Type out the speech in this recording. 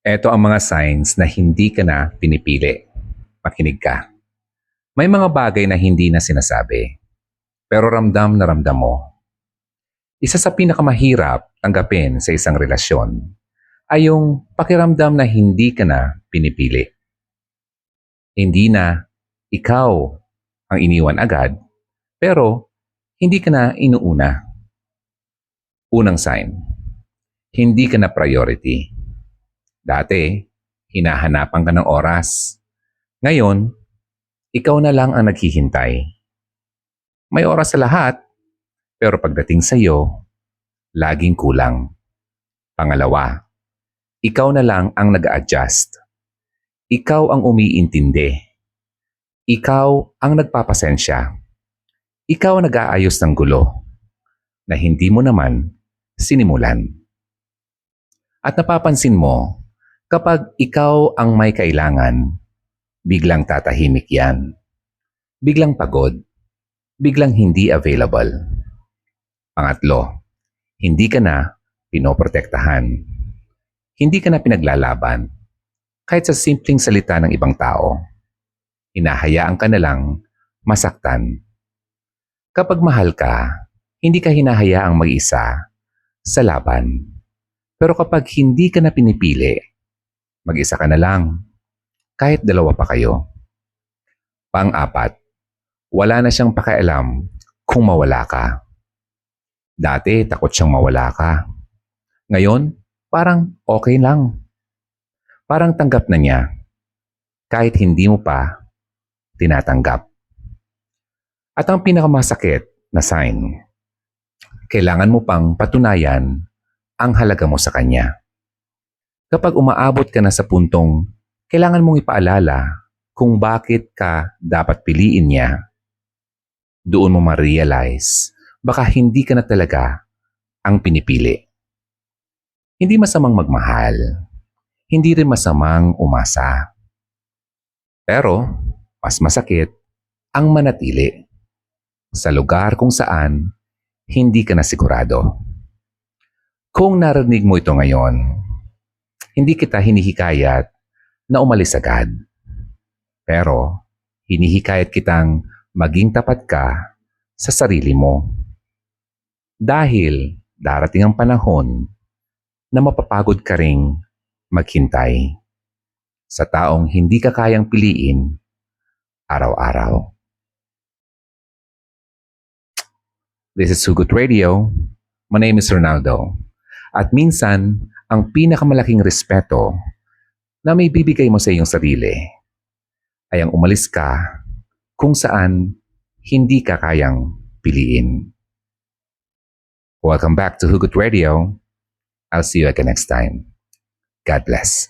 Eto ang mga signs na hindi ka na pinipili. Makinig ka. May mga bagay na hindi na sinasabi, pero ramdam na ramdam mo. Isa sa pinakamahirap tanggapin sa isang relasyon ay yung pakiramdam na hindi ka na pinipili. Hindi na ikaw ang iniwan agad, pero hindi ka na inuuna. Unang sign, hindi ka na priority. Dati, hinahanapan ka ng oras. Ngayon, ikaw na lang ang naghihintay. May oras sa lahat, pero pagdating sa iyo, laging kulang. Pangalawa, ikaw na lang ang nag-a-adjust. Ikaw ang umiintindi. Ikaw ang nagpapasensya. Ikaw ang nag-aayos ng gulo na hindi mo naman sinimulan. At napapansin mo, kapag ikaw ang may kailangan, biglang tatahimik yan. Biglang pagod. Biglang hindi available. Pangatlo, hindi ka na pinoprotektahan. Hindi ka na pinaglalaban. Kahit sa simpleng salita ng ibang tao, hinahayaan ka na lang masaktan. Kapag mahal ka, hindi ka hinahayaang mag-isa sa laban. Pero kapag hindi ka na pinipili, mag-isa ka na lang. Kahit dalawa pa kayo. Pang-apat, wala na siyang pakialam kung mawala ka. Dati, takot siyang mawala ka. Ngayon, parang okay lang. Parang tanggap na niya. Kahit hindi mo pa tinatanggap. At ang pinakamasakit na sign, kailangan mo pang patunayan ang halaga mo sa kanya. Kapag umaabot ka na sa puntong kailangan mong ipaalala kung bakit ka dapat piliin niya, doon mo ma-realize baka hindi ka na talaga ang pinipili. Hindi masamang magmahal. Hindi rin masamang umasa. Pero, mas masakit ang manatili sa lugar kung saan hindi ka na sigurado. Kung narinig mo ito ngayon, hindi kita hinihikayat na umalis agad. Pero, hinihikayat kitang maging tapat ka sa sarili mo. Dahil darating ang panahon na mapapagod ka ring maghintay sa taong hindi ka kayang piliin araw-araw. This is Hugot Radio. My name is Ronaldo. At minsan, ang pinakamalaking respeto na may bibigay mo sa iyong sarili ay ang umalis ka kung saan hindi ka kayang piliin. Welcome back to Hugot Radio. I'll see you again next time. God bless.